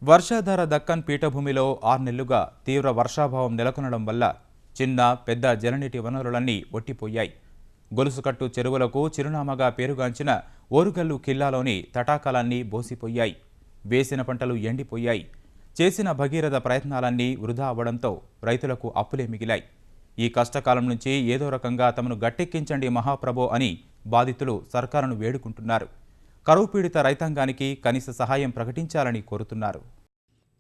వర్షాధార దక్కన్ పీఠభూమిలో 6 నెలలుగా తీవ్ర వర్షాభావం నెలకొనడం వల్ల చిన్న పెద్ద జలనీటి వనరులన్నీ ఒట్టిపోయాయి. గొలుసుకట్టు చెరువులకు చిరునామాగా పేరుగాంచిన ఓరుగల్లు ఖిల్లాలోని తటాకాలన్నీ బోసిపోయాయి. వేసిన పంటలు ఎండిపోయాయి. చేసిన భగీరథ ప్రయత్నాలన్నీ వృధా అవ్వడంతో రైతులకు అప్పులే మిగిలాయి. ఈ కష్టకాలం నుంచి ఏదో రకంగా తమను గట్టెక్కించండి మహాప్రభో అని బాధితులు సర్కారును వేడుకుంటున్నారు. కరువు పీడిత రైతాంగానికి కనీస సహాయం ప్రకటించాలని కోరుతున్నారు.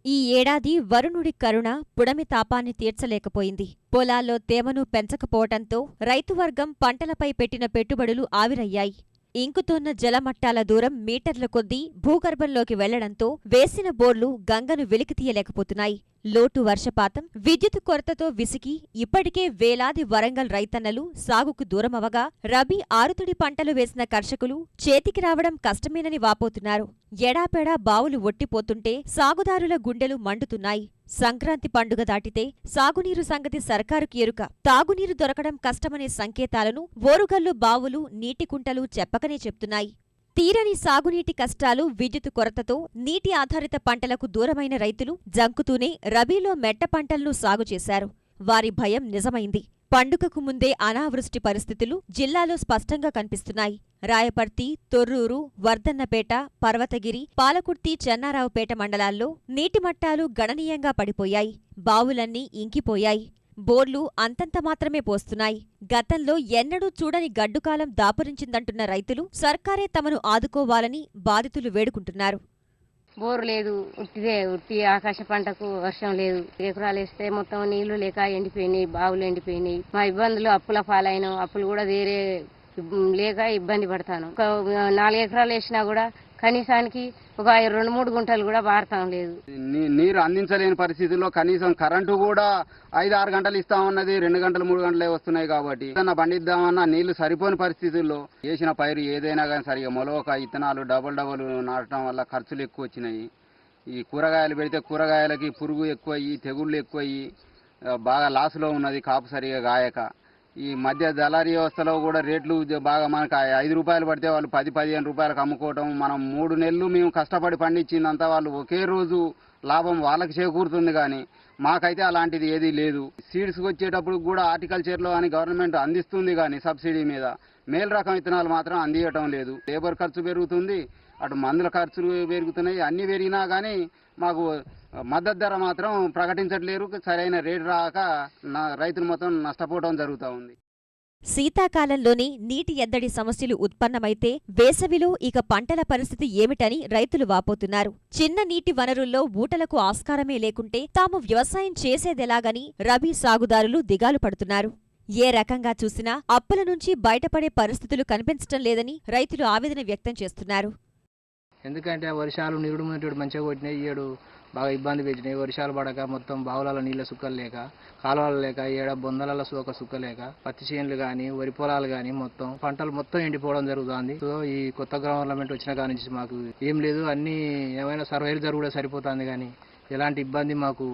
ఈ ఏడాది వరుణుడి కరుణ పుడమి తాపాన్ని తీర్చలేకపోయింది. పొలాల్లో తేమను పెంచకపోవటంతో రైతువర్గం పంటలపై పెట్టిన పెట్టుబడులు ఆవిరయ్యాయి. ఇంకుతోన్న జలమట్టాల దూరం మీటర్ల కొద్దీ భూగర్భంలోకి వెళ్లడంతో వేసిన బోర్లు గంగను వెలికితీయలేకపోతున్నాయి. లోటు వర్షపాతం, విద్యుత్ కొరతతో విసిగి ఇప్పటికే వేలాది వరంగల్ రైతన్నలు సాగుకు దూరమవగా రబీ ఆరుతడి పంటలు వేసిన కర్షకులు చేతికి రావడం కష్టమేనని వాపోతున్నారు. ఎడాపెడా బావులు ఒట్టిపోతుంటే సాగుదారుల గుండెలు మండుతున్నాయి. సంక్రాంతి పండుగ దాటితే సాగునీరు సంగతి సర్కారుకి ఎరుక. తాగునీరు దొరకడం కష్టమనే సంకేతాలను ఓరుగల్లు బావులు, నీటి కుంటలు చెప్పకనే చెప్తున్నాయి. తీరని సాగునీటి కష్టాలు, విద్యుత్ కొరతతో నీటి ఆధారిత పంటలకు దూరమైన రైతులు జంకుతూనే రబీలో మెట్ట పంటలను సాగు చేశారు. వారి భయం నిజమైంది. పండుగకు ముందే అనావృష్టి పరిస్థితులు జిల్లాలో స్పష్టంగా కనిపిస్తున్నాయి. రాయపర్తి, తొర్రూరు, వర్ధన్నపేట, పర్వతగిరి, పాలకుర్తి, చెన్నారావుపేట మండలాల్లో నీటి మట్టాలు గణనీయంగా పడిపోయాయి. బావులన్నీ ఇంకిపోయాయి. బోర్లు అంతంత మాత్రమే పోస్తున్నాయి. గతంలో ఎన్నడూ చూడని గడ్డుకాలం దాపురించిందంటున్న రైతులు సర్కారే తమను ఆదుకోవాలని బాధితులు వేడుకుంటున్నారు. బోరు లేదు, ఉట్టి ఆకాశ పంటకు వర్షం లేదు. ఎకరాలు వేస్తే మొత్తం నీళ్లు లేక ఎండిపోయినాయి, బావులు ఎండిపోయినాయి. మా ఇబ్బందులు అప్పుల పాలైన, అప్పులు కూడా వేరే లేక ఇబ్బంది పడతాను. ఒక 4 ఎకరాలు వేసినా కూడా కనీసానికి ఒక 2-3 గుంటలు కూడా వాడతాం లేదు. నీరు అందించలేని పరిస్థితుల్లో కనీసం కరెంటు కూడా 5-6 గంటలు ఇస్తామన్నది 2 గంటలు 3 గంటలే వస్తున్నాయి. కాబట్టి ఏదన్నా పండిద్దామన్నా నీళ్లు సరిపోని పరిస్థితుల్లో వేసిన పైరు ఏదైనా కానీ సరిగా మొలవక ఇత్తనాలు డబల్ నాటడం వల్ల ఖర్చులు ఎక్కువ వచ్చినాయి. ఈ కూరగాయలు పెడితే కూరగాయలకి పురుగు ఎక్కువయ్యి, తెగుళ్ళు ఎక్కువయ్యి బాగా లాసులో ఉన్నది. కాపు సరిగా గాయక ఈ మధ్య దళారీ వ్యవస్థలో కూడా రేట్లు బాగా మనకు 5 రూపాయలు పడితే వాళ్ళు 10-15 రూపాయలకు అమ్ముకోవటం. మనం 3 నెలలు మేము కష్టపడి పండించిందంతా వాళ్ళు ఒకే రోజు లాభం వాళ్ళకి చేకూరుతుంది. కానీ మాకైతే అలాంటిది ఏదీ లేదు. సీడ్స్కి వచ్చేటప్పుడు కూడా హార్టికల్చర్లో అని గవర్నమెంట్ అందిస్తుంది, కానీ సబ్సిడీ మీద మేలు రకం విత్తనాలు మాత్రం అందియటం లేదు. లేబర్ ఖర్చు పెరుగుతుంది, అటు మందుల ఖర్చులు పెరుగుతున్నాయి. అన్ని పెరిగినా కానీ మాకు మద్దతు ధర మాత్రం ప్రకటించట్లేరు. సరైన రేటు రాక రైతులు మొత్తం నష్టపోవడం జరుగుతూ ఉంది. శీతాకాలంలోనే నీటి ఎద్దడి సమస్యలు ఉత్పన్నమైతే వేసవిలో ఇక పంటల పరిస్థితి ఏమిటని రైతులు వాపోతున్నారు. చిన్న నీటి వనరుల్లో ఊటలకు ఆస్కారమే లేకుంటే తాము వ్యవసాయం చేసేదెలాగని రబీ సాగుదారులు దిగాలు పడుతున్నారు. ఏ రకంగా చూసినా అప్పుల నుంచి బయటపడే పరిస్థితులు కనిపించటం లేదని రైతులు ఆవేదన వ్యక్తం చేస్తున్నారు. ఎందుకంటే వర్షాలు నిరుడు మంచిగా కొట్టినాయి. ఏడు బాగా ఇబ్బంది పెట్టినాయి. వర్షాలు పడక మొత్తం బావులలో నీళ్ళ సుక్కలు లేక, కాలువలు లేక, ఏడ బొందలలో సుక్క లేక పత్తి చేనులు కానీ, వరి పొలాలు కానీ మొత్తం పంటలు మొత్తం ఎండిపోవడం జరుగుతుంది. సో ఈ కొత్త గవర్నమెంట్ వచ్చిన కాడి నుంచి మాకు ఏం లేదు, అన్ని ఏమైనా సర్వేలు జరుగుడే సరిపోతుంది. కానీ ఎలాంటి ఇబ్బంది మాకు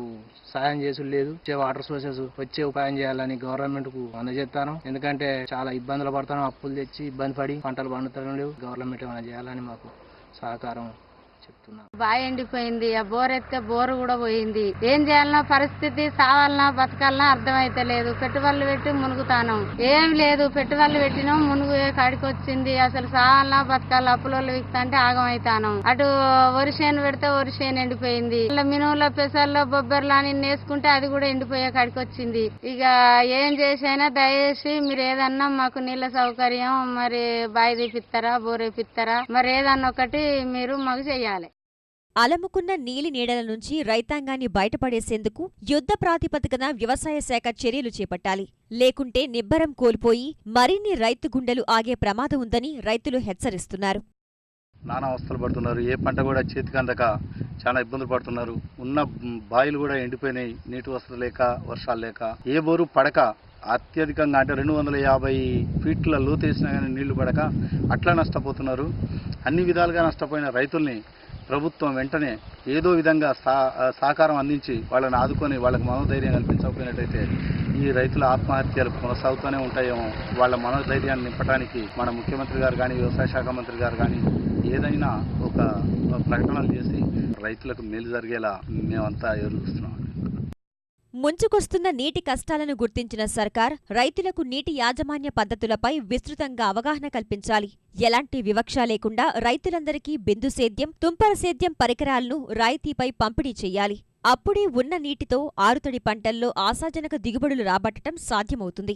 సాయం చేసుడు లేదు. వాటర్ సోర్సెస్ వచ్చే ఉపాయం చేయాలని గవర్నమెంట్ కు అందజేస్తాను. ఎందుకంటే చాలా ఇబ్బందులు పడతాను, అప్పులు తెచ్చి ఇబ్బంది పడి పంటలు పండుతూ లేవు. గవర్నమెంట్ ఏమైనా చేయాలని మాకు సహకారం చెప్తున్నా. బాగా ఎండిపోయింది, ఆ బోర్ ఎత్తే బోరు కూడా పోయింది. ఏం చేయాలన్నా పరిస్థితి, సావాలన్నా బతకాలన్నా అర్థమైతే లేదు. పెట్టుబడులు పెట్టి మునుగుతాను, ఏం లేదు. పెట్టుబడులు పెట్టినాం, మునుగు కాడికి వచ్చింది. అసలు సావాలన్నా బతకాలి, అప్పులలో విక్తంటే ఆగమైతాను. అటు వరిసేను పెడితే వరిసేను ఎండిపోయింది. మినువుల పెసల్లో బొబ్బర్లు అని వేసుకుంటే అది కూడా ఎండిపోయే కాడికి వచ్చింది. ఇక ఏం చేసైనా దయచేసి మీరు ఏదన్నా మాకు నీళ్ళ సౌకర్యం మరి బావి తీపిస్తారా, బోర్ వేపిస్తారా, మరి ఏదన్నా ఒకటి మీరు మాకు చెయ్యాలి. అలముకున్న నీలి నీడల నుంచి రైతాంగాన్ని బయటపడేసేందుకు యుద్ధ ప్రాతిపదికన వ్యవసాయ శాఖ చర్యలు చేపట్టాలి. లేకుంటే నిబ్బరం కోల్పోయి మరిన్ని రైతు గుండెలు ఆగే ప్రమాదం ఉందని రైతులు హెచ్చరిస్తున్నారు. నానా అవస్థలు పడుతున్నారు. ఏ పంట కూడా చేతికి అందక చాలా ఇబ్బందులు పడుతున్నారు. ఉన్న బావిలు కూడా ఎండిపోయినాయి, నీటి వసతి లేక, వర్షాలు లేక. ఏ బోరు పడక అత్యధికంగా అంటే 250 ఫీట్ల లోతు వేసినా కానీ నీళ్లు పడక అట్లా నష్టపోతున్నారు. అన్ని విధాలుగా నష్టపోయిన రైతుల్ని ప్రభుత్వం వెంటనే ఏదో విధంగా సహకారం అందించి వాళ్ళని ఆదుకొని వాళ్ళకి మనోధైర్యం కల్పించకపోయినట్టయితే ఈ రైతుల ఆత్మహత్యలు కొనసాగుతూనే ఉంటాయేమో. వాళ్ళ మనోధైర్యాన్ని నింపడానికి మన ముఖ్యమంత్రి గారు కానీ, వ్యవసాయ శాఖ మంత్రి గారు కానీ ఏదైనా ఒక ప్రకటనలు చేసి రైతులకు మేలు జరిగేలా మేమంతా ఎదురుస్తున్నాం. ముంచుకొస్తున్న నీటి కష్టాలను గుర్తించిన సర్కార్ రైతులకు నీటి యాజమాన్య పద్ధతులపై విస్తృతంగా అవగాహన కల్పించాలి. ఎలాంటి వివక్ష లేకుండా రైతులందరికీ బిందు సేద్యం, తుంపర సేద్యం పరికరాలను రాయితీపై పంపిణీ చెయ్యాలి. అప్పుడే ఉన్న నీటితో ఆరుతడి పంటల్లో ఆశాజనక దిగుబడులు రాబట్టడం సాధ్యమవుతుంది.